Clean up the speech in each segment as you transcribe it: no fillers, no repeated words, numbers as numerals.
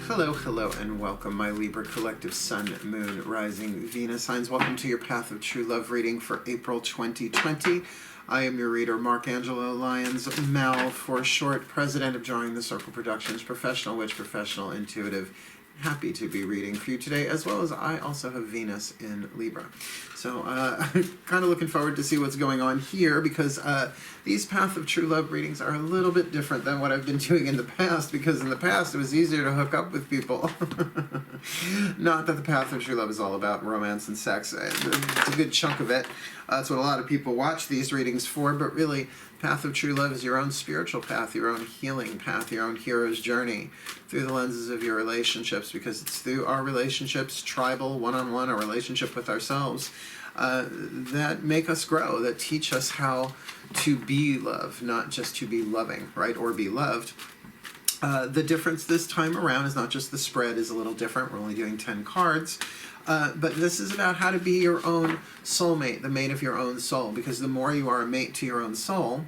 Hello, hello, and welcome, my Libra collective Sun, Moon, Rising, Venus signs. Welcome to your Path of True Love reading for April 2020. I am your reader, Markangelo Lyons, Mal for short, president of Drawing the Circle Productions, professional witch, professional intuitive. Happy to be reading for you today, as well as I also have Venus in Libra. So kind of looking forward to see what's going on here, because these Path of True Love readings are a little bit different than what I've been doing in the past, because in the past it was easier to hook up with people. Not that the Path of True Love is all about romance and sex. It's a good chunk of it. That's what a lot of people watch these readings for, but really, Path of True Love is your own spiritual path, your own healing path, your own hero's journey through the lenses of your relationships, because it's through our relationships, tribal, one-on-one, our relationship with ourselves, that make us grow, that teach us how to be love, not just to be loving, right, or be loved. The difference this time around is not just the spread is a little different. We're only doing 10 cards. But this is about how to be your own soulmate, the mate of your own soul, because the more you are a mate to your own soul,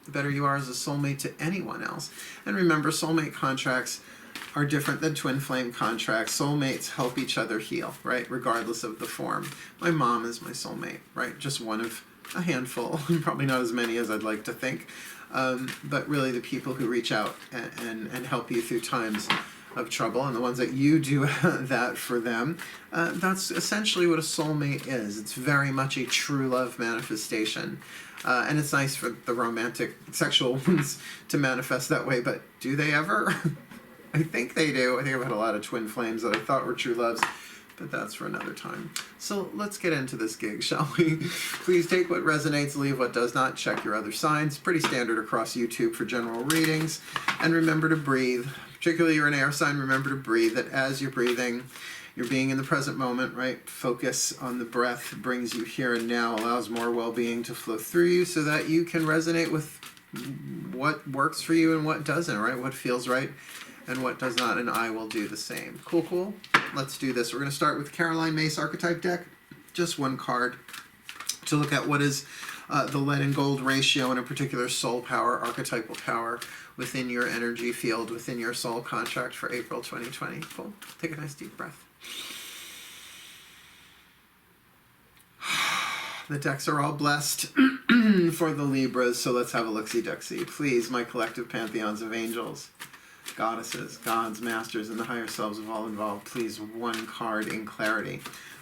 the better you are as a soulmate to anyone else. And remember, soulmate contracts are different than twin flame contracts. Soulmates help each other heal, right, regardless of the form. My mom is my soulmate, right, just one of a handful, probably not as many as I'd like to think, but really the people who reach out and help you through times of trouble, and the ones that you do that for them. That's essentially what a soulmate is. It's very much a true love manifestation. And it's nice for the romantic sexual ones to manifest that way, but do they ever? I think they do. I think I've had a lot of twin flames that I thought were true loves, but that's for another time. So let's get into this gig, shall we? Please take what resonates, leave what does not. Check your other signs. Pretty standard across YouTube for general readings. And remember to breathe. Particularly you're an air sign, remember to breathe. That as you're breathing, you're being in the present moment, right? Focus on the breath, brings you here and now, allows more well-being to flow through you so that you can resonate with what works for you and what doesn't, right? What feels right and what does not, and I will do the same. Cool, cool? Let's do this. We're going to start with Caroline Myss archetype deck. Just one card to look at what is the lead and gold ratio in a particular soul power, archetypal power within your energy field, within your soul contract for April 2020. Cool. Take a nice deep breath. The decks are all blessed for the Libras, so let's have a look-see-duck-see. Please, my collective pantheons of angels, goddesses, gods, masters, and the higher selves of all involved, please, one card in clarity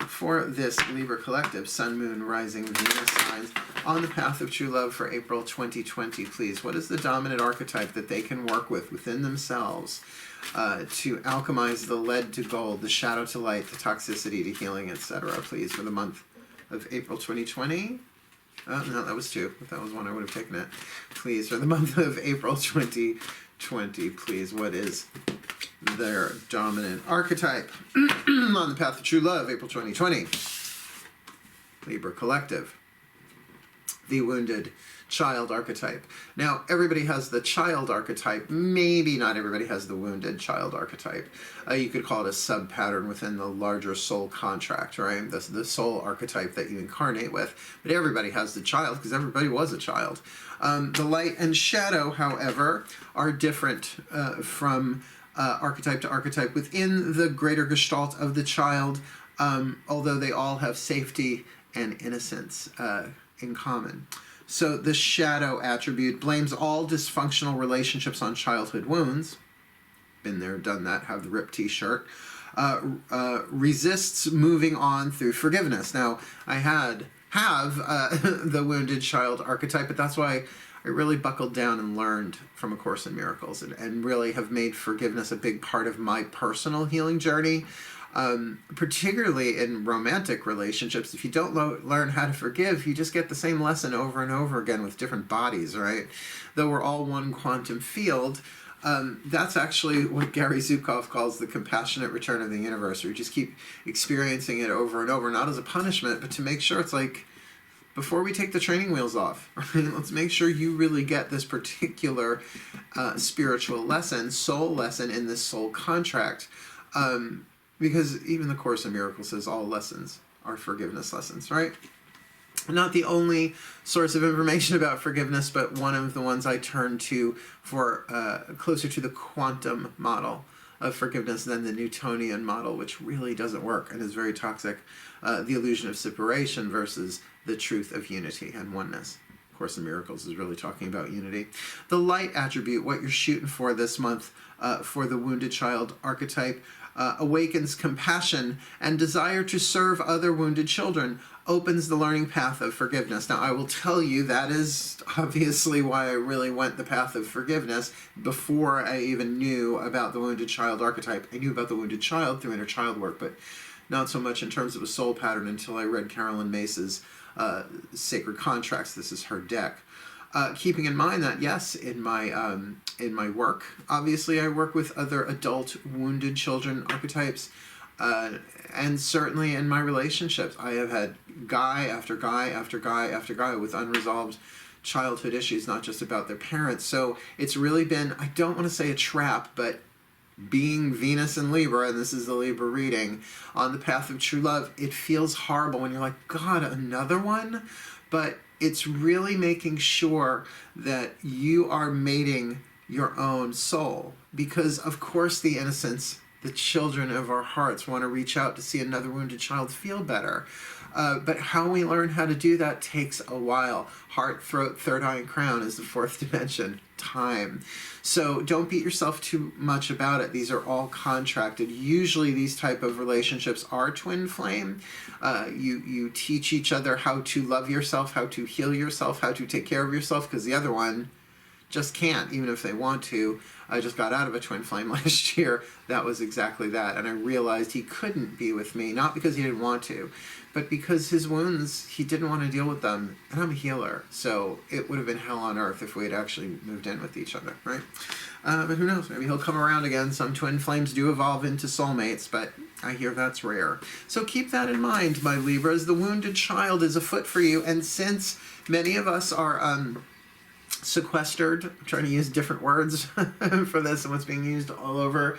for this Libra collective, Sun, Moon, Rising, Venus signs on the path of true love for April 2020, please. What is the dominant archetype that they can work with within themselves to alchemize the lead to gold, the shadow to light, the toxicity to healing, etc., please, for the month of April 2020? No, that was two. If that was one, I would have taken it. Please, for the month of April 2020, please, what is their dominant archetype on the path of true love, April 2020? Libra collective. The wounded child archetype. Now, everybody has the child archetype. Maybe not everybody has the wounded child archetype. You could call it a sub-pattern within the larger soul contract, right? The soul archetype that you incarnate with. But everybody has the child, because everybody was a child. The light and shadow, however, are different from archetype to archetype within the greater gestalt of the child, although they all have safety and innocence in common. So the shadow attribute blames all dysfunctional relationships on childhood wounds. Been there, done that, have the ripped t-shirt. Resists moving on through forgiveness. Now, I have the wounded child archetype, but that's why I really buckled down and learned from A Course in Miracles and really have made forgiveness a big part of my personal healing journey. Particularly in romantic relationships, if you don't learn how to forgive, you just get the same lesson over and over again with different bodies, right? Though we're all one quantum field, that's actually what Gary Zukov calls the compassionate return of the universe, where you just keep experiencing it over and over, not as a punishment, but to make sure it's like, before we take the training wheels off, right? Let's make sure you really get this particular spiritual lesson, soul lesson in this soul contract. Because even the Course in Miracles says all lessons are forgiveness lessons, right? Not the only source of information about forgiveness, but one of the ones I turn to for closer to the quantum model of forgiveness than the Newtonian model, which really doesn't work and is very toxic. The illusion of separation versus the truth of unity and oneness. Course in Miracles is really talking about unity. The light attribute, what you're shooting for this month for the wounded child archetype, awakens compassion and desire to serve other wounded children, opens the learning path of forgiveness. Now, I will tell you that is obviously why I really went the path of forgiveness before I even knew about the wounded child archetype. I knew about the wounded child through inner child work, but not so much in terms of a soul pattern until I read Carolyn Mace's Sacred Contracts. This is her deck. Keeping in mind that, yes, in my work, obviously I work with other adult wounded children archetypes, and certainly in my relationships, I have had guy after guy after guy after guy with unresolved childhood issues, not just about their parents. So it's really been, I don't want to say a trap, but being Venus and Libra, and this is the Libra reading, on the path of true love, it feels horrible when you're like, God, another one? But it's really making sure that you are mating your own soul. Because, of course, the innocents, the children of our hearts, want to reach out to see another wounded child feel better. But how we learn how to do that takes a while. Heart, throat, third eye, and crown is the fourth dimension. Time. So don't beat yourself too much about it. These are all contracted. Usually these type of relationships are twin flame. You teach each other how to love yourself, how to heal yourself, how to take care of yourself, because the other one just can't, even if they want to. I just got out of a twin flame last year. That was exactly that. And I realized he couldn't be with me, not because he didn't want to, but because his wounds, he didn't want to deal with them. And I'm a healer, so it would have been hell on earth if we had actually moved in with each other, right? But who knows? Maybe he'll come around again. Some twin flames do evolve into soulmates, but I hear that's rare. So keep that in mind, my Libras. The wounded child is afoot for you. And since many of us are sequestered, I'm trying to use different words for this and what's being used all over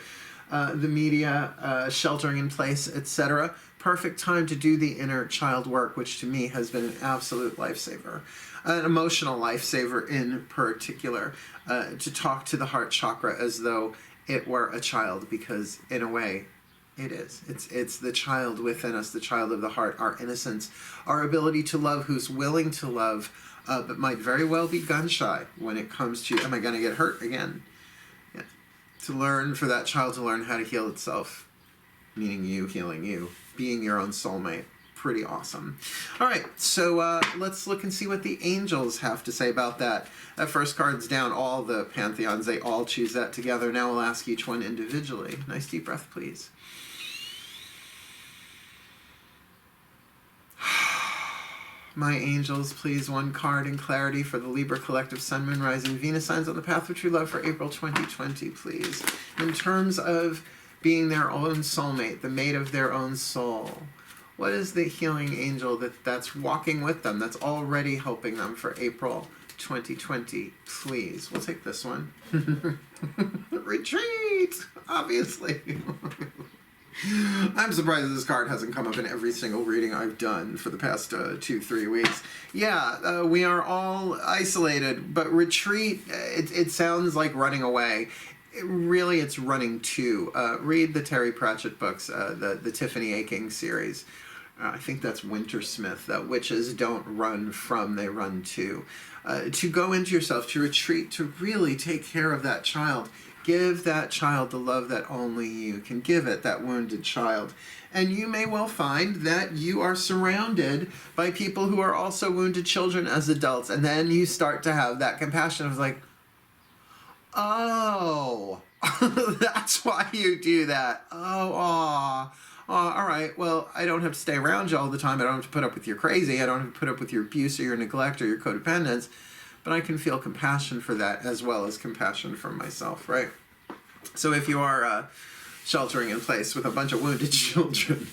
the media, sheltering in place, etc., perfect time to do the inner child work, which to me has been an absolute lifesaver, an emotional lifesaver in particular, to talk to the heart chakra as though it were a child, because in a way it is. It's the child within us, the child of the heart, our innocence, our ability to love, who's willing to love, but might very well be gun shy when it comes to, am I going to get hurt again? Yeah. To learn, for that child to learn how to heal itself, meaning you healing you, being your own soulmate. Pretty awesome. All right, so let's look and see what the angels have to say about that. That first card's down, all the pantheons, they all choose that together. Now we'll ask each one individually. Nice deep breath, please. My angels, please, one card in clarity for the Libra Collective Sun, Moon, Rising, Venus signs on the path of true love for April 2020, please. In terms of being their own soulmate, the mate of their own soul, what is the healing angel that's walking with them, that's already helping them for April 2020, please? We'll take this one. Retreat, obviously. I'm surprised this card hasn't come up in every single reading I've done for the past 2-3 weeks. Yeah, we are all isolated, but retreat, it sounds like running away. Really, it's running to. Read the Terry Pratchett books, the Tiffany Aching series. I think that's Wintersmith, that witches don't run from, they run to. To go into yourself, to retreat, to really take care of that child. Give that child the love that only you can give it, that wounded child. And you may well find that you are surrounded by people who are also wounded children as adults. And then you start to have that compassion of like, oh, that's why you do that. Oh, aw. All right, well, I don't have to stay around you all the time. I don't have to put up with your crazy. I don't have to put up with your abuse or your neglect or your codependence. But I can feel compassion for that as well as compassion for myself, right? So if you are sheltering in place with a bunch of wounded children,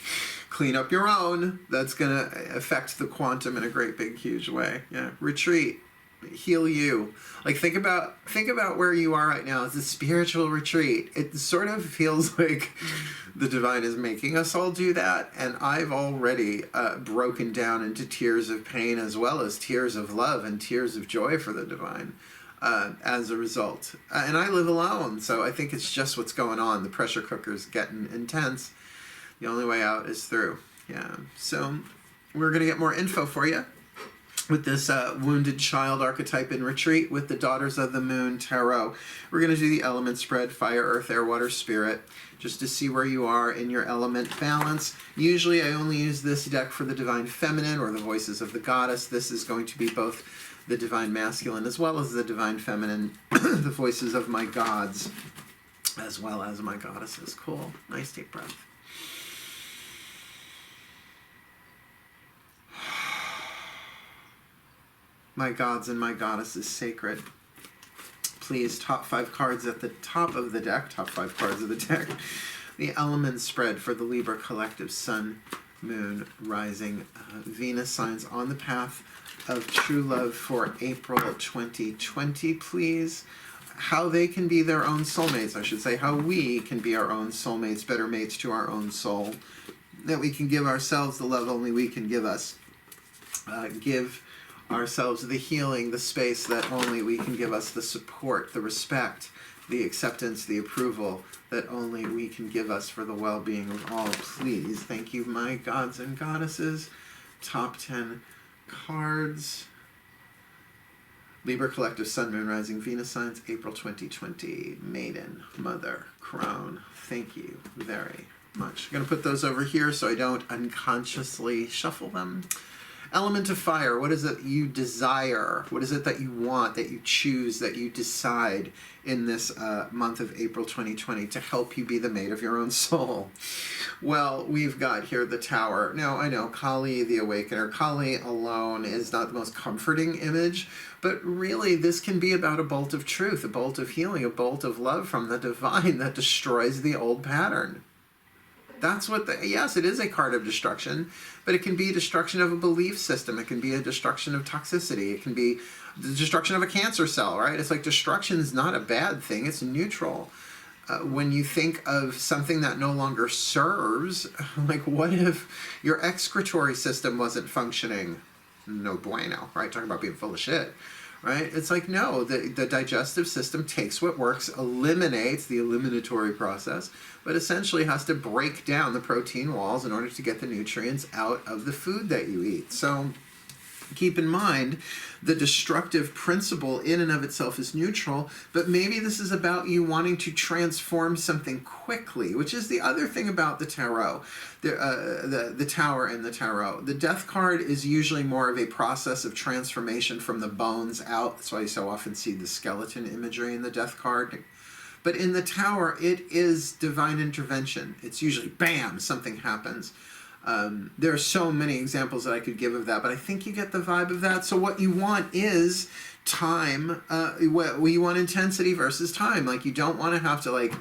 clean up your own. That's going to affect the quantum in a great, big, huge way. Yeah, retreat. Heal you. Like, think about where you are right now. It's a spiritual retreat. It sort of feels like the divine is making us all do that, and I've already broken down into tears of pain as well as tears of love and tears of joy for the divine. as a result. And I live alone, so I think it's just what's going on. The pressure cooker's getting intense. The only way out is through. Yeah. So we're going to get more info for you with this wounded child archetype in retreat with the Daughters of the Moon Tarot. We're going to do the element spread, fire, earth, air, water, spirit, just to see where you are in your element balance. Usually I only use this deck for the Divine Feminine or the Voices of the Goddess. This is going to be both the Divine Masculine as well as the Divine Feminine, the Voices of my gods, as well as my goddesses. Cool. Nice deep breath. My gods and my goddesses sacred. Please, top 5 cards at the top of the deck, top 5 cards of the deck. The element spread for the Libra collective Sun, Moon, Rising, Venus signs on the path of true love for April 2020, please. How they can be their own soulmates, I should say. How we can be our own soulmates, better mates to our own soul. That we can give ourselves the love only we can give us. Give ourselves the healing, the space that only we can give us, the support, the respect, the acceptance, the approval that only we can give us for the well-being of all. Please, thank you, my gods and goddesses. Top 10 cards. Libra collective Sun, Moon, Rising, Venus signs, April 2020. Maiden, Mother, Crown. Thank you very much. I'm going to put those over here so I don't unconsciously shuffle them. Element of fire, what is it you desire? What is it that you want, that you choose, that you decide in this month of April 2020 to help you be the mate of your own soul? Well, we've got here the Tower. Now, I know, Kali, the Awakener. Kali alone is not the most comforting image, but really this can be about a bolt of truth, a bolt of healing, a bolt of love from the divine that destroys the old pattern. That's what yes, it is a card of destruction, but it can be a destruction of a belief system. It can be a destruction of toxicity. It can be the destruction of a cancer cell, right? It's like destruction is not a bad thing. It's neutral. When you think of something that no longer serves, like what if your excretory system wasn't functioning? No bueno, right? Talking about being full of shit. Right? It's like, no, the digestive system takes what works, eliminates the eliminatory process, but essentially has to break down the protein walls in order to get the nutrients out of the food that you eat. So keep in mind, the destructive principle in and of itself is neutral, but maybe this is about you wanting to transform something quickly, which is the other thing about the tarot, the Tower and the tarot. The Death card is usually more of a process of transformation from the bones out. That's why you so often see the skeleton imagery in the Death card. But in the Tower, it is divine intervention. It's usually, bam, something happens. There are so many examples that I could give of that, but I think you get the vibe of that. So what you want is time. You want intensity versus time. Like, you don't want to have to, like,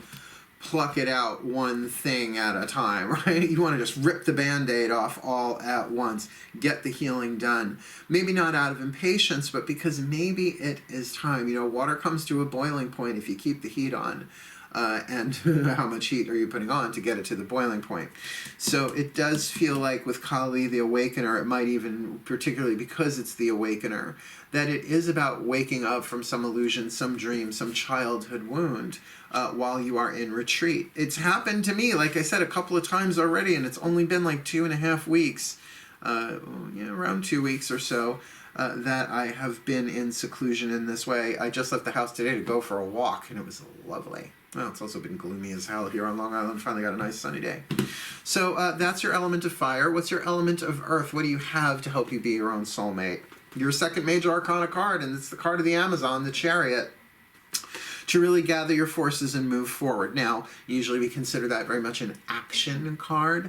pluck it out one thing at a time, right? You want to just rip the Band-Aid off all at once. Get the healing done. Maybe not out of impatience, but because maybe it is time. You know, water comes to a boiling point if you keep the heat on. And how much heat are you putting on to get it to the boiling point? So it does feel like with Kali, the Awakener, it might even, particularly because it's the Awakener, that it is about waking up from some illusion, some dream, some childhood wound while you are in retreat. It's happened to me, like I said, a couple of times already, and it's only been like 2.5 weeks, around 2 weeks or so, that I have been in seclusion in this way. I just left the house today to go for a walk, and it was lovely. Well, it's also been gloomy as hell here on Long Island. Finally got a nice sunny day. So that's your element of fire. What's your element of earth? What do you have to help you be your own soulmate? Your second major arcana card, and it's the card of the Amazon, the Chariot, to really gather your forces and move forward. Now, usually we consider that very much an action card.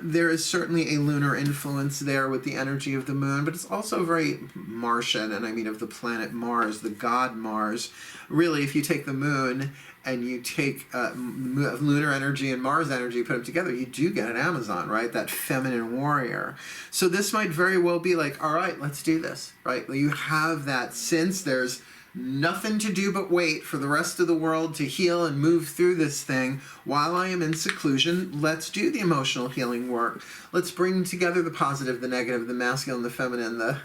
There is certainly a lunar influence there with the energy of the moon, but it's also very Martian, and I mean of the planet Mars, the god Mars. Really, if you take the moon and you take lunar energy and Mars energy, put them together, you do get an Amazon, right? That feminine warrior. So this might very well be like, all right, let's do this, right? You have that, since there's nothing to do but wait for the rest of the world to heal and move through this thing while I am in seclusion. Let's do the emotional healing work. Let's bring together the positive, the negative, the masculine, the feminine, the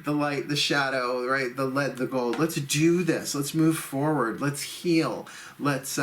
the light, the shadow, right? The lead, the gold. Let's do this. Let's move forward. Let's heal. Let's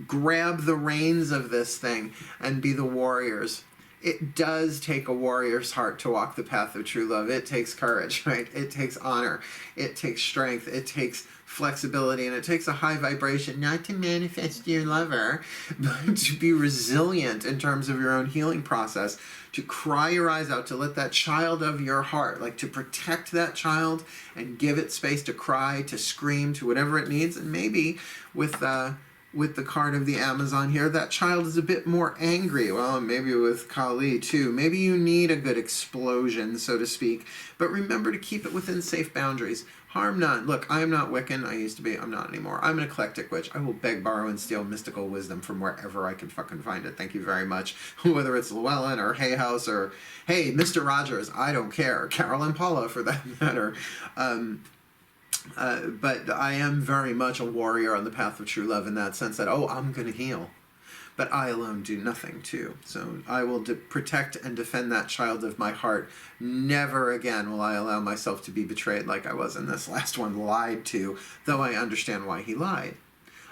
grab the reins of this thing and be the warriors. It does take a warrior's heart to walk the path of true love. It takes courage, right? It takes honor. It takes strength. It takes flexibility, and it takes a high vibration, not to manifest your lover, but to be resilient in terms of your own healing process, to cry your eyes out, to let that child of your heart, like to protect that child and give it space to cry, to scream, to whatever it needs. And maybe with the card of the Amazon here, that child is a bit more angry. Well, maybe with Kali too. Maybe you need a good explosion, so to speak. But remember to keep it within safe boundaries. Harm none. Look, I am not Wiccan. I used to be. I'm not anymore. I'm an eclectic witch. I will beg, borrow, and steal mystical wisdom from wherever I can fucking find it. Thank you very much. Whether it's Llewellyn or Hay House or, hey, Mr. Rogers, I don't care. Carol and Paula, for that matter. But I am very much a warrior on the path of true love in that sense that, oh, I'm going to heal. But I alone do nothing too. So I will protect and defend that child of my heart. Never again will I allow myself to be betrayed like I was in this last one, lied to, though I understand why he lied.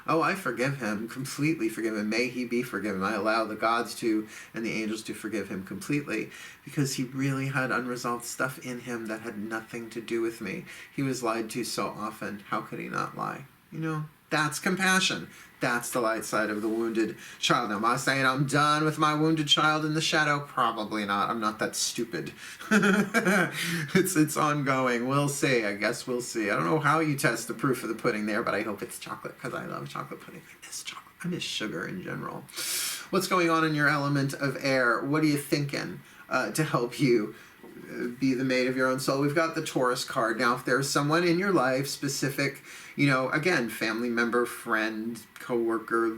Oh, I forgive him, completely forgive him. May he be forgiven. I allow the gods to and the angels to forgive him completely, because he really had unresolved stuff in him that had nothing to do with me. He was lied to so often. How could he not lie? You know, that's compassion. That's the light side of the wounded child. Now, am I saying I'm done with my wounded child in the shadow? Probably not. I'm not that stupid. It's ongoing. We'll see. I guess we'll see. I don't know how you test the proof of the pudding there, but I hope it's chocolate, because I love chocolate pudding. I miss chocolate. I miss sugar in general. What's going on in your element of air? What are you thinking to help you be the mate of your own soul? We've got the Taurus card. Now, if there's someone in your life, specific, you know, again, family member, friend, co-worker,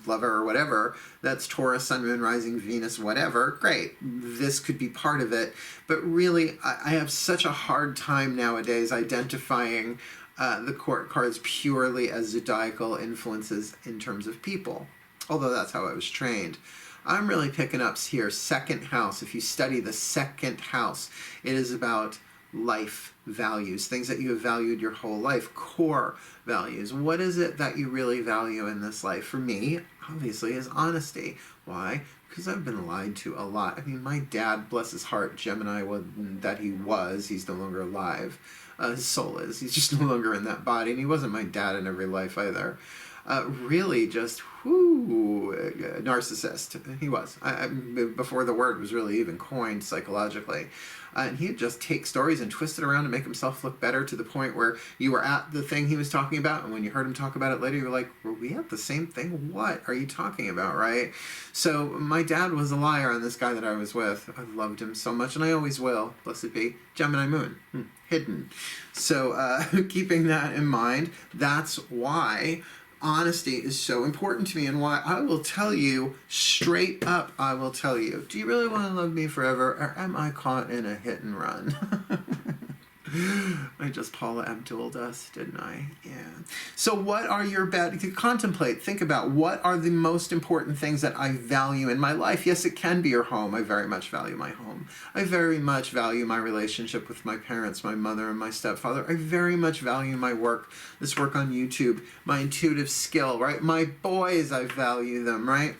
lover, or whatever, that's Taurus, Sun, Moon, Rising, Venus, whatever, great. This could be part of it. But really, I have such a hard time nowadays identifying the court cards purely as zodiacal influences in terms of people, although that's how I was trained. I'm really picking up here second house. If you study the second house, it is about life values, things that you have valued your whole life, core values. What is it that you really value in this life? For me, obviously, is honesty. Why? Because I've been lied to a lot. I mean, my dad, bless his heart, Gemini, that he was, he's no longer alive. His soul is. He's just no longer in that body, and he wasn't my dad in every life either. Really just, narcissist. He was. Before the word was really even coined psychologically. And he'd just take stories and twist it around to make himself look better, to the point where you were at the thing he was talking about, and when you heard him talk about it later, you were like, were we at the same thing? What are you talking about, right? So my dad was a liar on this guy that I was with. I loved him so much, and I always will. Blessed be. Gemini moon. Hidden. So keeping that in mind, that's why honesty is so important to me, and why I will tell you straight up, I will tell you, do you really want to love me forever, or am I caught in a hit and run? I just Paula Abdul us, didn't I? Yeah. So what are your contemplate, think about, what are the most important things that I value in my life? Yes, it can be your home. I very much value my home. I very much value my relationship with my parents, my mother and my stepfather. I very much value my work, this work on YouTube, my intuitive skill, right? My boys, I value them, right?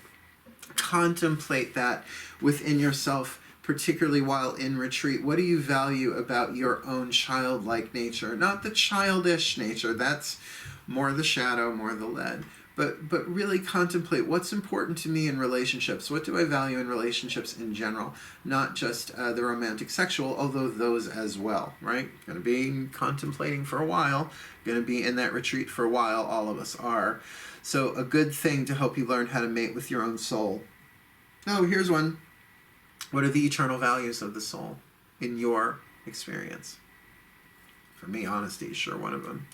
Contemplate that within yourself, particularly while in retreat. What do you value about your own childlike nature? Not the childish nature, that's more the shadow, more the lead. But really contemplate what's important to me in relationships. What do I value in relationships in general? Not just the romantic sexual, although those as well, right? Going to be contemplating for a while, going to be in that retreat for a while, all of us are. So a good thing to help you learn how to mate with your own soul. Oh, here's one. What are the eternal values of the soul in your experience? For me, honesty is sure one of them.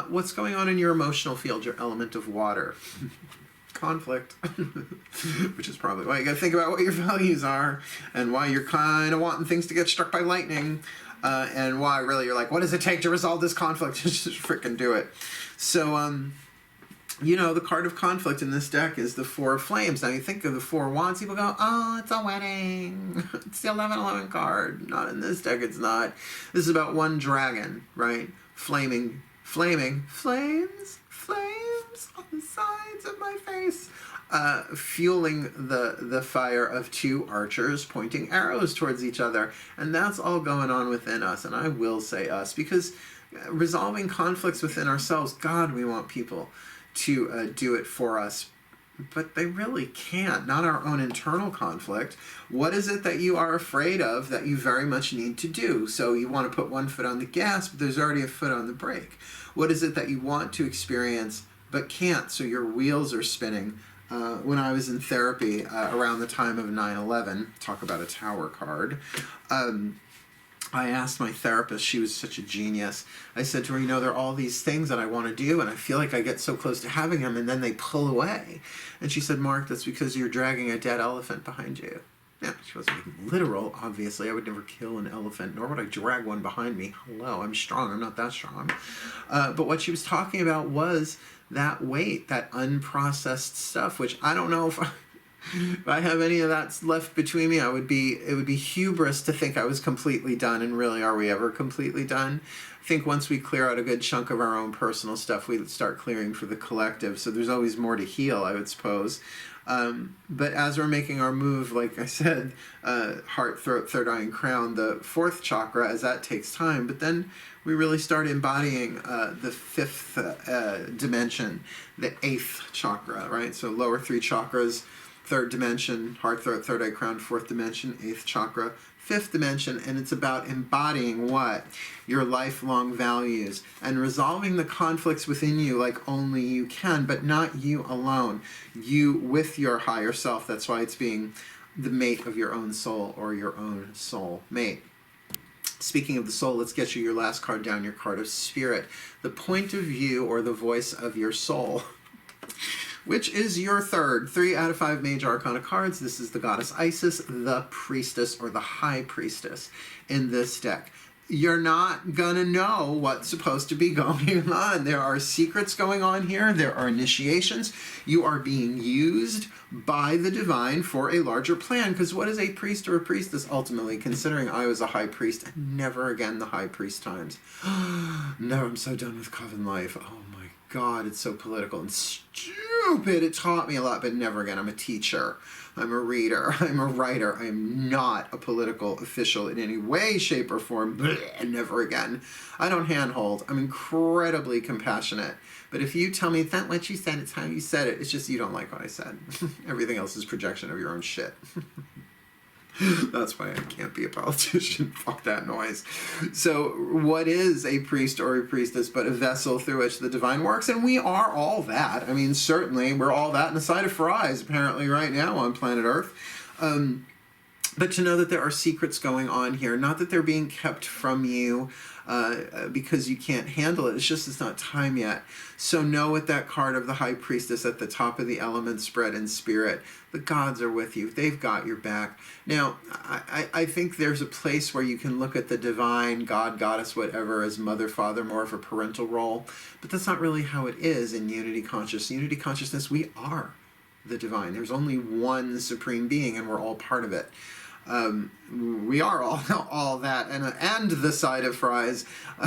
What's going on in your emotional field, your element of water? Conflict, which is probably why you got to think about what your values are, and why you're kind of wanting things to get struck by lightning, and why really you're like, what does it take to resolve this conflict? Just freaking do it. So, You know, the card of conflict in this deck is the Four of Flames. Now, you think of the Four of Wands, people go, oh, it's a wedding. It's the 1111 card. Not in this deck, it's not. This is about one dragon, right? Flaming flames on the sides of my face. Fueling the fire of two archers pointing arrows towards each other. And that's all going on within us. And I will say us, because resolving conflicts within ourselves, God, we want people to do it for us, but they really can't. Not our own internal conflict. What is it that you are afraid of that you very much need to do? So you want to put one foot on the gas, but there's already a foot on the brake. What is it that you want to experience but can't? So your wheels are spinning. When I was in therapy around the time of 9/11, talk about a tower card, I asked my therapist, she was such a genius, I said to her, you know, there are all these things that I want to do, and I feel like I get so close to having them, and then they pull away. And she said, Mark, that's because you're dragging a dead elephant behind you. Yeah, she wasn't being literal, obviously. I would never kill an elephant, nor would I drag one behind me. Hello, I'm strong. I'm not that strong. But what she was talking about was that weight, that unprocessed stuff, which I don't know if I have any of that left between me. It would be hubris to think I was completely done, and really, are we ever completely done? I think once we clear out a good chunk of our own personal stuff, we start clearing for the collective. So there's always more to heal, I would suppose. But as we're making our move, like I said, heart, throat, third eye, and crown, the fourth chakra, as that takes time, but then we really start embodying the fifth dimension, the eighth chakra, right? So lower three chakras, third dimension, heart, throat, third eye, crown, fourth dimension, eighth chakra, fifth dimension, and it's about embodying what? Your lifelong values and resolving the conflicts within you like only you can, but not you alone. You with your higher self. That's why it's being the mate of your own soul, or your own soul mate. Speaking of the soul, let's get you your last card down, your card of spirit. The point of view, or the voice of your soul, which is your third. 3 out of 5 major arcana cards. This is the goddess Isis, the priestess, or the high priestess in this deck. You're not gonna know what's supposed to be going on. There are secrets going on here. There are initiations. You are being used by the divine for a larger plan. Because what is a priest or a priestess ultimately? Considering I was a high priest, and never again the high priest times. No, I'm so done with coven life. Oh my God, it's so political and stupid. It taught me a lot, but never again. I'm a teacher. I'm a reader. I'm a writer. I am not a political official in any way, shape, or form. Blech, never again. I don't handhold. I'm incredibly compassionate. But if you tell me it's not what you said, it's how you said it, it's just you don't like what I said. Everything else is projection of your own shit. That's why I can't be a politician. Fuck that noise. So what is a priest or a priestess but a vessel through which the divine works? And we are all that. I mean, certainly we're all that in a side of fries, apparently, right now on planet Earth. But to know that there are secrets going on here, not that they're being kept from you because you can't handle it. It's just it's not time yet. So know with that card of the high priestess at the top of the element spread in spirit, the gods are with you. They've got your back. Now, I think there's a place where you can look at the divine, God, goddess, whatever, as mother, father, more of a parental role. But that's not really how it is in unity consciousness. Unity consciousness, we are the divine. There's only one supreme being, and we're all part of it. We are all that, and the side of fries,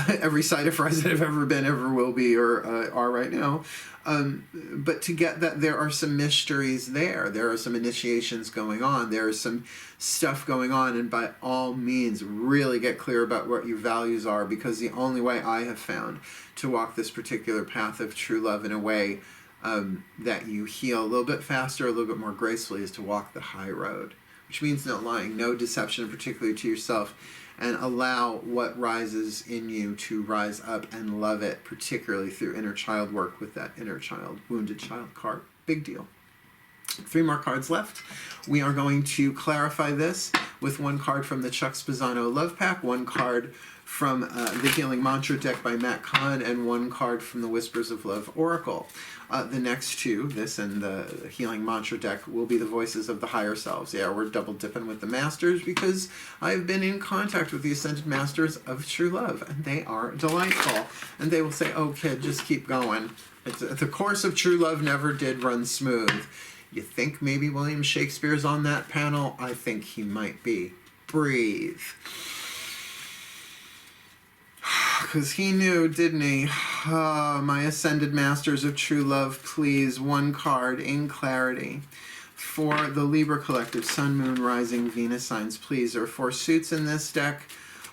every side of fries that have ever been, ever will be, or are right now. But to get that, there are some mysteries there. There are some initiations going on. There is some stuff going on, and by all means, really get clear about what your values are, because the only way I have found to walk this particular path of true love in a way that you heal a little bit faster, a little bit more gracefully, is to walk the high road. Which means no lying, no deception, particularly to yourself, and allow what rises in you to rise up and love it, particularly through inner child work with that inner child, wounded child card. Big deal. 3 more cards left. We are going to clarify this with one card from the Chuck Spezzano Love Pack, one card from the Healing Mantra deck by Matt Kahn and 1 card from the Whispers of Love Oracle. The next 2, this and the Healing Mantra deck, will be the voices of the higher selves. Yeah, we're double dipping with the masters because I've been in contact with the Ascended Masters of True Love, and they are delightful. And they will say, oh kid, just keep going. The course of true love never did run smooth. You think maybe William Shakespeare's on that panel? I think he might be. Breathe. Because he knew, didn't he? My Ascended Masters of True Love, please, 1 card in clarity. For the Libra Collective, Sun, Moon, Rising, Venus signs, please. There are 4 suits in this deck.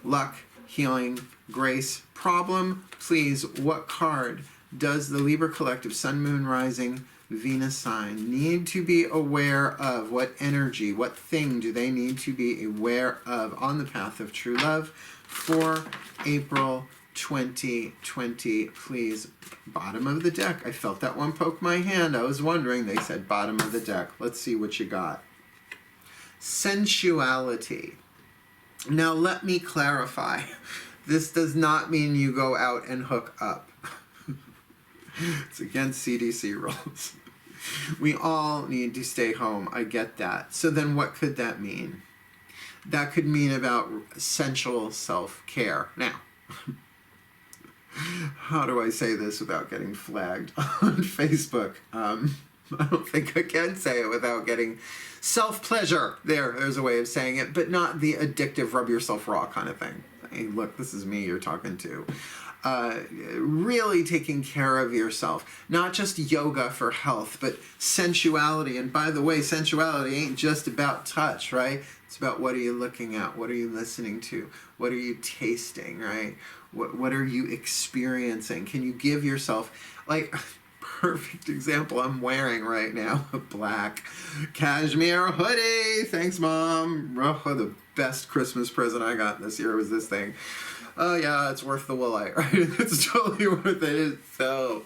Luck, healing, grace, problem. Please, what card does the Libra Collective, Sun, Moon, Rising, Venus sign need to be aware of? What energy, what thing do they need to be aware of on the path of true love for April 2020, please? Bottom of the deck. I felt that one poke my hand. I was wondering. They said bottom of the deck. Let's see what you got. Sensuality. Now let me clarify. This does not mean you go out and hook up. It's against CDC rules. We all need to stay home. I get that. So then what could that mean? That could mean about sensual self-care. Now, how do I say this without getting flagged on Facebook? I don't think I can say it without getting self-pleasure. There's a way of saying it, but not the addictive rub yourself raw kind of thing. Hey, look, this is me you're talking to. Really taking care of yourself. Not just yoga for health, but sensuality. And by the way, sensuality ain't just about touch, right? It's about what are you looking at? What are you listening to? What are you tasting, right? What are you experiencing? Can you give yourself, like, perfect example I'm wearing right now, a black cashmere hoodie. Thanks, Mom. Oh, the best Christmas present I got this year was this thing. Oh yeah, it's worth the Woolite, right? It's totally worth it. It's so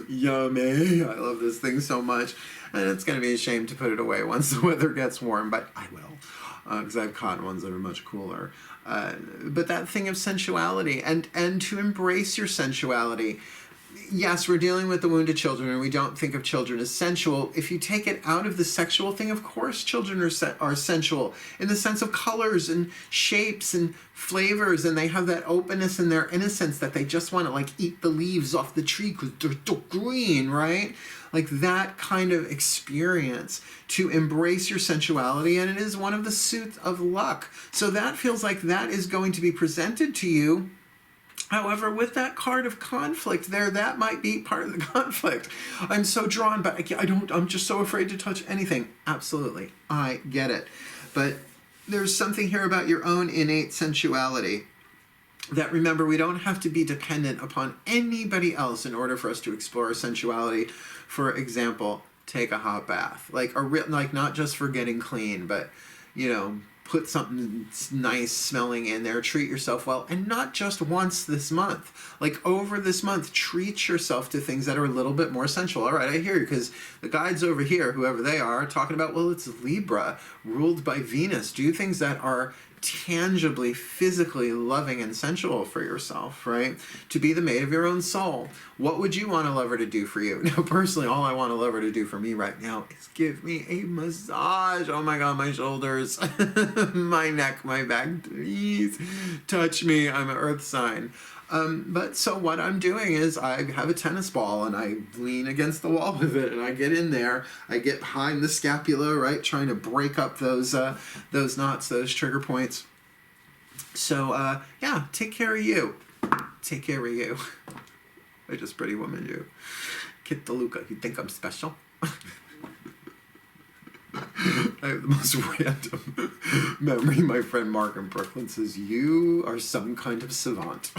yummy. I love this thing so much. And it's going to be a shame to put it away once the weather gets warm, but I will. Because I have cotton ones that are much cooler. But that thing of sensuality and to embrace your sensuality. Yes, we're dealing with the wounded children, and we don't think of children as sensual. If you take it out of the sexual thing, of course children are sensual in the sense of colors and shapes and flavors, and they have that openness and their innocence that they just want to, like, eat the leaves off the tree because they're so green, right? Like that kind of experience, to embrace your sensuality, and it is one of the suits of luck. So that feels like that is going to be presented to you. However, with that card of conflict there, that might be part of the conflict. I'm so drawn, but I'm just so afraid to touch anything. Absolutely. I get it. But there's something here about your own innate sensuality that, remember, we don't have to be dependent upon anybody else in order for us to explore our sensuality. For example, take a hot bath. Like not just for getting clean, but, you know, put something nice smelling in there, treat yourself well, and not just once this month. Like over this month, treat yourself to things that are a little bit more sensual. All right, I hear you, because the guides over here, whoever they are talking about, well, it's Libra, ruled by Venus. Do things that are tangibly, physically loving and sensual for yourself, right? To be the mate of your own soul. What would you want a lover to do for you? Now, personally, all I want a lover to do for me right now is give me a massage. Oh my God, my shoulders, my neck, my back. Please touch me. I'm an earth sign. But so what I'm doing is I have a tennis ball and I lean against the wall with it and I get in there. I get behind the scapula, right, trying to break up those knots, those trigger points. So yeah, take care of you. Take care of you. I just pretty woman you. Kit DeLuca, you think I'm special? I have the most random memory. My friend Mark in Brooklyn says, you are some kind of savant.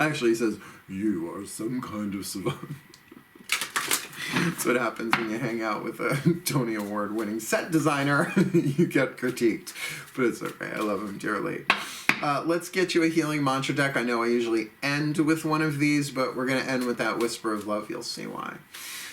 Actually, he says, you are some kind of savant. That's what happens when you hang out with a Tony Award winning set designer. You get critiqued, but it's okay. I love him dearly. Let's get you a healing mantra deck. I know I usually end with one of these, but we're going to end with that Whisper of Love. You'll see why.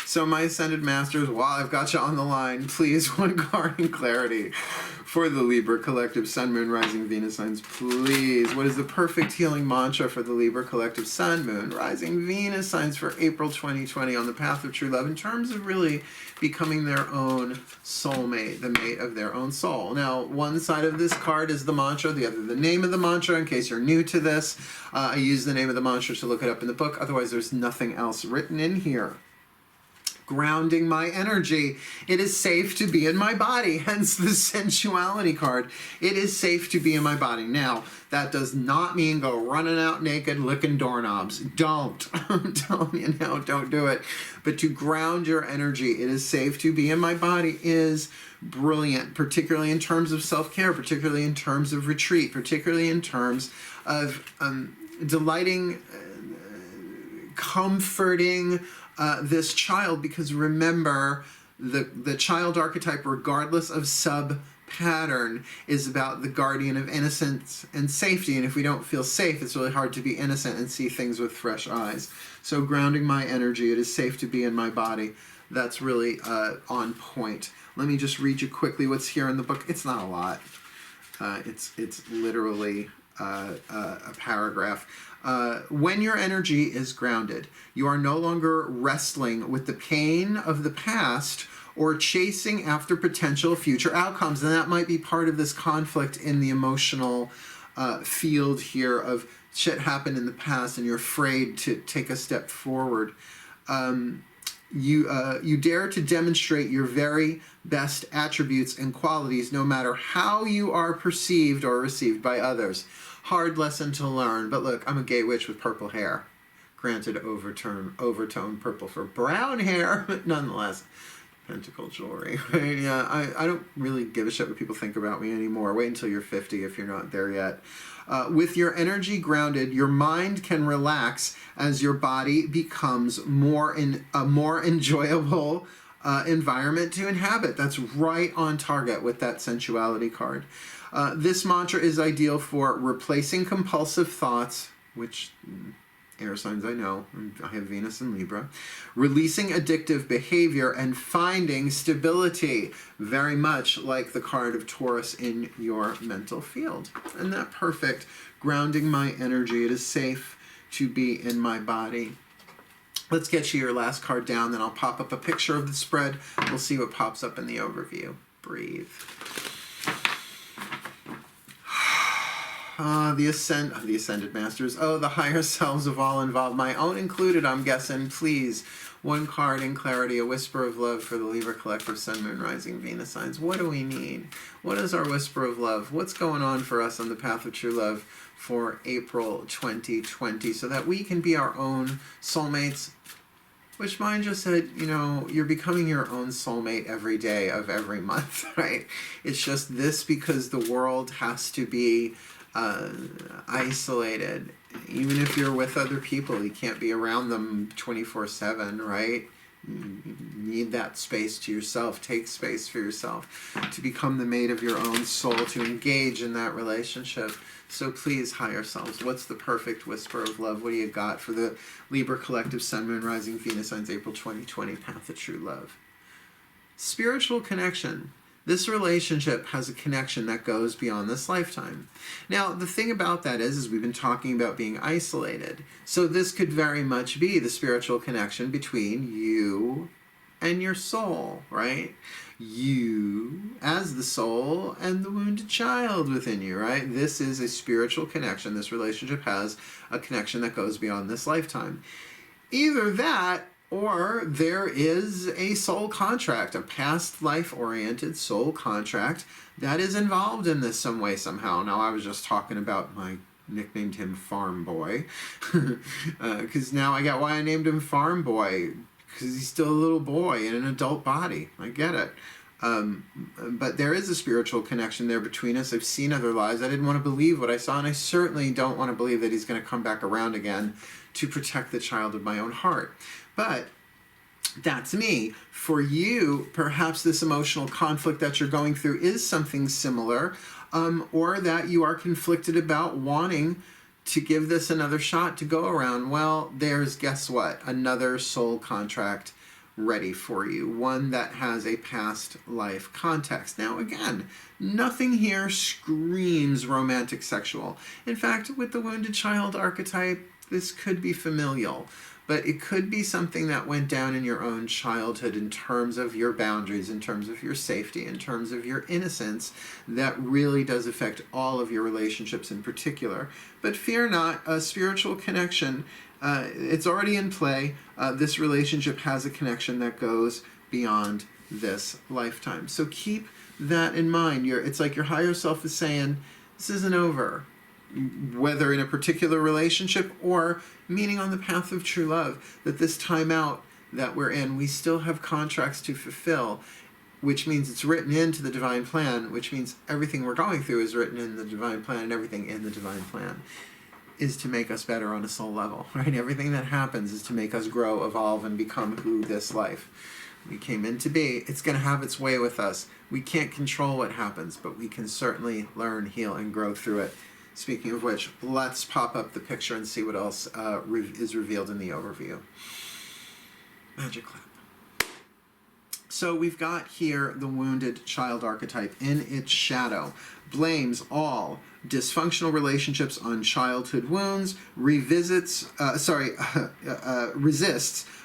So my Ascended Masters, while I've got you on the line, please, one card in clarity for the Libra Collective Sun, Moon, Rising, Venus signs, please. What is the perfect healing mantra for the Libra Collective Sun, Moon, Rising, Venus signs for April 2020 on the path of true love in terms of really becoming their own soulmate, the mate of their own soul? Now, one side of this card is the mantra, the other the name of the mantra. In case you're new to this, I use the name of the mantra to look it up in the book. Otherwise, there's nothing else written in here. Grounding my energy. It is safe to be in my body, hence the Sensuality card. It is safe to be in my body. Now, that does not mean go running out naked, licking doorknobs. Don't. I'm telling you now, don't do it. But to ground your energy, it is safe to be in my body is brilliant, particularly in terms of self-care, particularly in terms of retreat, particularly in terms of delighting, comforting, this child, because remember, the child archetype, regardless of sub-pattern, is about the guardian of innocence and safety. And if we don't feel safe, it's really hard to be innocent and see things with fresh eyes. So grounding my energy, it is safe to be in my body. That's really on point. Let me just read you quickly what's here in the book. It's not a lot. It's literally a paragraph. When your energy is grounded, you are no longer wrestling with the pain of the past or chasing after potential future outcomes. And that might be part of this conflict in the emotional field here of shit happened in the past and you're afraid to take a step forward. You dare to demonstrate your very best attributes and qualities no matter how you are perceived or received by others. Hard lesson to learn, but look, I'm a gay witch with purple hair. Granted, overtone purple for brown hair, but nonetheless, pentacle jewelry. Right? Yeah, I don't really give a shit what people think about me anymore. Wait until you're 50 if you're not there yet. With your energy grounded, your mind can relax as your body becomes a more enjoyable environment to inhabit. That's right on target with that Sensuality card. This mantra is ideal for replacing compulsive thoughts, which air signs I know, I have Venus in Libra, releasing addictive behavior, and finding stability, very much like the card of Taurus in your mental field. Isn't that perfect? Grounding my energy. It is safe to be in my body. Let's get you your last card down, then I'll pop up a picture of the spread. We'll see what pops up in the overview. Breathe. The Ascended Masters. Oh, the higher selves of all involved, my own included, I'm guessing. Please, one card in clarity, a whisper of love for the Libra Collective Sun, Moon, Rising, Venus signs. What do we need? What is our whisper of love? What's going on for us on the path of true love for April 2020 so that we can be our own soulmates? Which mine just said, you know, you're becoming your own soulmate every day of every month, right? It's just this because the world has to be isolated. Even if you're with other people, you can't be around them 24/7, right? You need that space to yourself. Take space for yourself to become the mate of your own soul, to engage in that relationship. So please, higher selves, what's the perfect whisper of love? What do you got for the Libra Collective Sun, Moon, Rising, Venus signs, April 2020, path of true love? Spiritual connection. This relationship has a connection that goes beyond this lifetime. Now, the thing about that is we've been talking about being isolated. So this could very much be the spiritual connection between you and your soul, right? You as the soul and the wounded child within you, right? This is a spiritual connection. This relationship has a connection that goes beyond this lifetime. Either that, or there is a soul contract, a past life-oriented soul contract that is involved in this some way, somehow. Now, I was just talking about nicknamed him Farm Boy, because now I got why I named him Farm Boy, because he's still a little boy in an adult body. I get it. But there is a spiritual connection there between us. I've seen other lives. I didn't want to believe what I saw, and I certainly don't want to believe that he's going to come back around again to protect the child of my own heart. But that's me. For you, perhaps this emotional conflict that you're going through is something similar, or that you are conflicted about wanting to give this another shot to go around. Well, there's, guess what? Another soul contract ready for you, one that has a past life context. Now, again, nothing here screams romantic sexual. In fact, with the wounded child archetype, this could be familial, but it could be something that went down in your own childhood in terms of your boundaries, in terms of your safety, in terms of your innocence, that really does affect all of your relationships in particular. But fear not, a spiritual connection, it's already in play. This relationship has a connection that goes beyond this lifetime. So keep that in mind. It's like your higher self is saying, this isn't over. Whether in a particular relationship or meaning on the path of true love, that this time out that we're in, we still have contracts to fulfill, which means it's written into the divine plan, which means everything we're going through is written in the divine plan, and everything in the divine plan is to make us better on a soul level, right? Everything that happens is to make us grow, evolve, and become who this life we came in to be. It's going to have its way with us. We can't control what happens, but we can certainly learn, heal, and grow through it. Speaking of which, let's pop up the picture and see what else is revealed in the overview. Magic clap. So we've got here the wounded child archetype in its shadow. Blames all dysfunctional relationships on childhood wounds, resists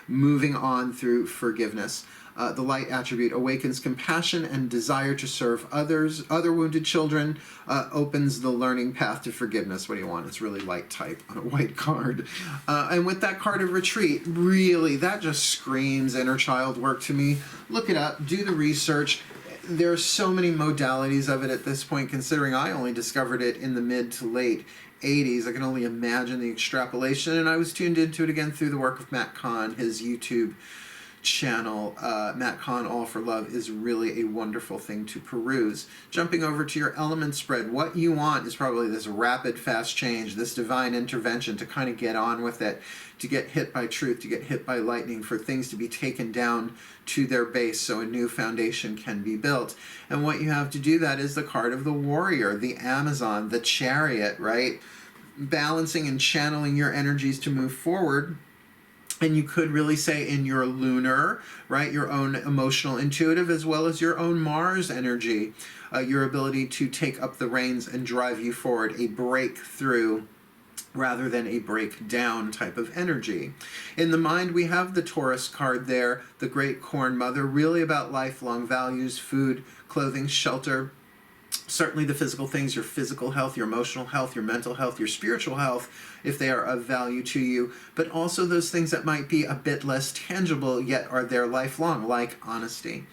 moving on through forgiveness. The light attribute awakens compassion and desire to serve other wounded children, opens the learning path to forgiveness. What do you want? It's really light type on a white card. And with that card of retreat, really, that just screams inner child work to me. Look it up, do the research. There are so many modalities of it at this point, considering I only discovered it in the mid to late 80s. I can only imagine the extrapolation, and I was tuned into it again through the work of Matt Kahn, his YouTube channel. Matt Kahn, All for Love, is really a wonderful thing to peruse. Jumping over to your element spread, what you want is probably this rapid, fast change, this divine intervention to kind of get on with it, to get hit by truth, to get hit by lightning, for things to be taken down to their base so a new foundation can be built. And what you have to do that is the card of the warrior, the Amazon, the chariot, right? Balancing and channeling your energies to move forward. And you could really say in your lunar, right, your own emotional intuitive, as well as your own Mars energy, your ability to take up the reins and drive you forward, a breakthrough rather than a breakdown type of energy. In the mind, we have the Taurus card there, the Great Corn Mother, really about lifelong values, food, clothing, shelter, certainly the physical things, your physical health, your emotional health, your mental health, your spiritual health, if they are of value to you, but also those things that might be a bit less tangible, yet are there lifelong, like honesty,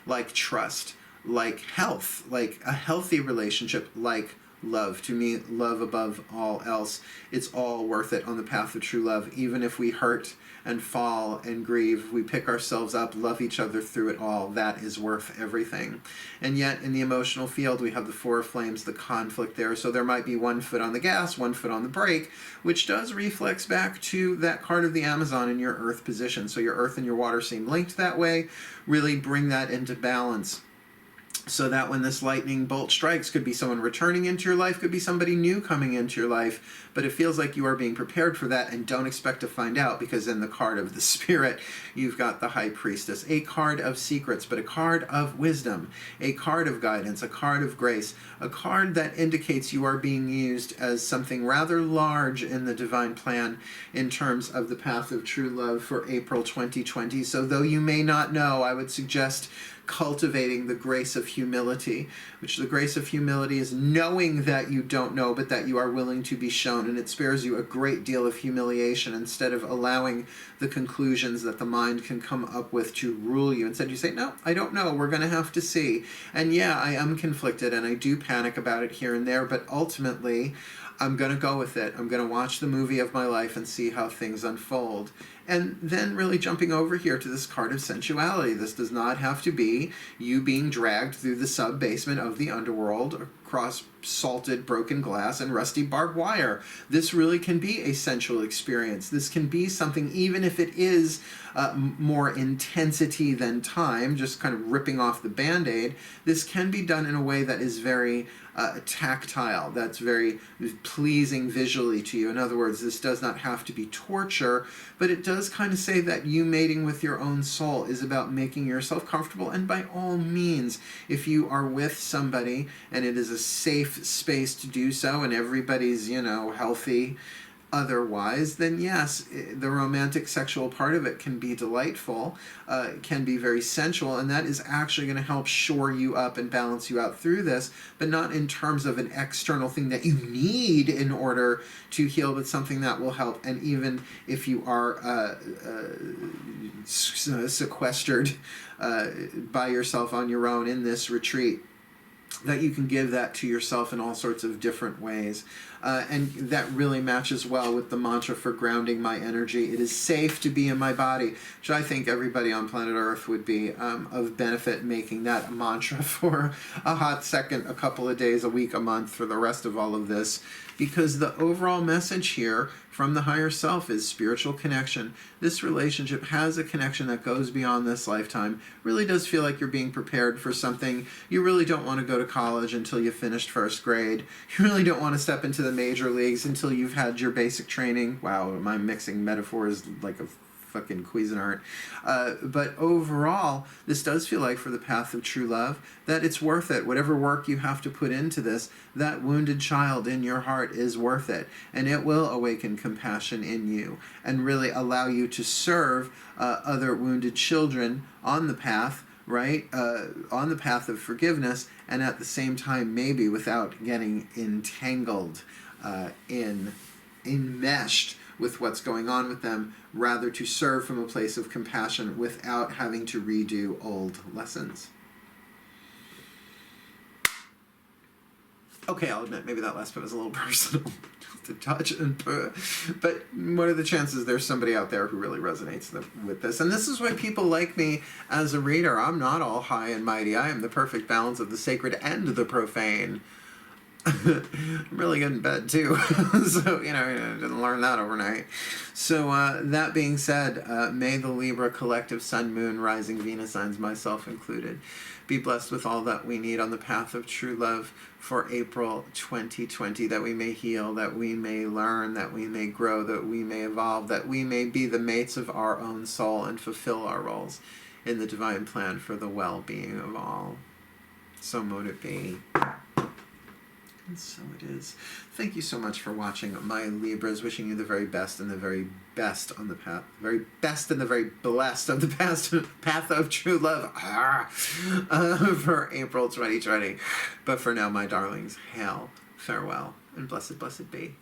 like trust, like health, like a healthy relationship, like love. To me, love above all else. It's all worth it on the path of true love. Even if we hurt and fall and grieve, we pick ourselves up, love each other through it all. That is worth everything. And yet in the emotional field, we have the Four of Flames, the conflict there. So there might be one foot on the gas, one foot on the brake, which does reflex back to that card of the Amazon in your earth position. So your earth and your water seem linked that way. Really bring that into balance, so that when this lightning bolt strikes, could be someone returning into your life, could be somebody new coming into your life, but it feels like you are being prepared for that, and don't expect to find out, because in the card of the Spirit, you've got the High Priestess, a card of secrets, but a card of wisdom, a card of guidance, a card of grace, a card that indicates you are being used as something rather large in the divine plan in terms of the path of true love for April 2020. So though you may not know, I would suggest cultivating the grace of humility, which the grace of humility is knowing that you don't know, but that you are willing to be shown, and it spares you a great deal of humiliation instead of allowing the conclusions that the mind can come up with to rule you. Instead you say, no, I don't know, we're going to have to see. And yeah, I am conflicted and I do panic about it here and there, but ultimately I'm going to go with it. I'm going to watch the movie of my life and see how things unfold. And then really jumping over here to this card of sensuality. This does not have to be you being dragged through the sub-basement of the underworld, across salted broken glass and rusty barbed wire. This really can be a sensual experience. This can be something, even if it is more intensity than time, just kind of ripping off the Band-Aid, this can be done in a way that is very tactile, that's very pleasing visually to you. In other words, this does not have to be torture, but it does kind of say that you mating with your own soul is about making yourself comfortable. And by all means, if you are with somebody and it is a safe space to do so and everybody's, you know, healthy otherwise, then yes, the romantic sexual part of it can be delightful, can be very sensual, and that is actually going to help shore you up and balance you out through this, but not in terms of an external thing that you need in order to heal, but something that will help. And even if you are sequestered by yourself on your own in this retreat, that you can give that to yourself in all sorts of different ways. And that really matches well with the mantra for grounding my energy. It is safe to be in my body, which I think everybody on planet Earth would be of benefit making that a mantra for a hot second, a couple of days, a week, a month, for the rest of all of this. Because the overall message here from the higher self is spiritual connection. This relationship has a connection that goes beyond this lifetime. Really does feel like you're being prepared for something. You really don't want to go to college until you finished first grade. You really don't want to step into the major leagues until you've had your basic training. Wow, am I mixing metaphors like a fucking Cuisinart. But overall, this does feel like, for the path of true love, that it's worth it. Whatever work you have to put into this, that wounded child in your heart is worth it. And it will awaken compassion in you and really allow you to serve other wounded children on the path, right? On the path of forgiveness, and at the same time, maybe without getting entangled, enmeshed with what's going on with them, rather to serve from a place of compassion without having to redo old lessons. Okay, I'll admit, maybe that last bit was a little personal to touch, but what are the chances there's somebody out there who really resonates with this? And this is why people like me as a reader. I'm not all high and mighty. I am the perfect balance of the sacred and the profane. I'm really good in bed too. So, you know, I didn't learn that overnight. So that being said, may the Libra collective Sun, Moon, Rising, Venus signs, myself included, be blessed with all that we need on the path of true love for April 2020, that we may heal, that we may learn, that we may grow, that we may evolve, that we may be the mates of our own soul and fulfill our roles in the divine plan for the well-being of all. So mote it be. And so it is. Thank you so much for watching, my Libras. Wishing you the very best and the very best on the path, very best and the very blessed of the path of true love for April 2020. But for now, my darlings, hail, farewell, and blessed, blessed be.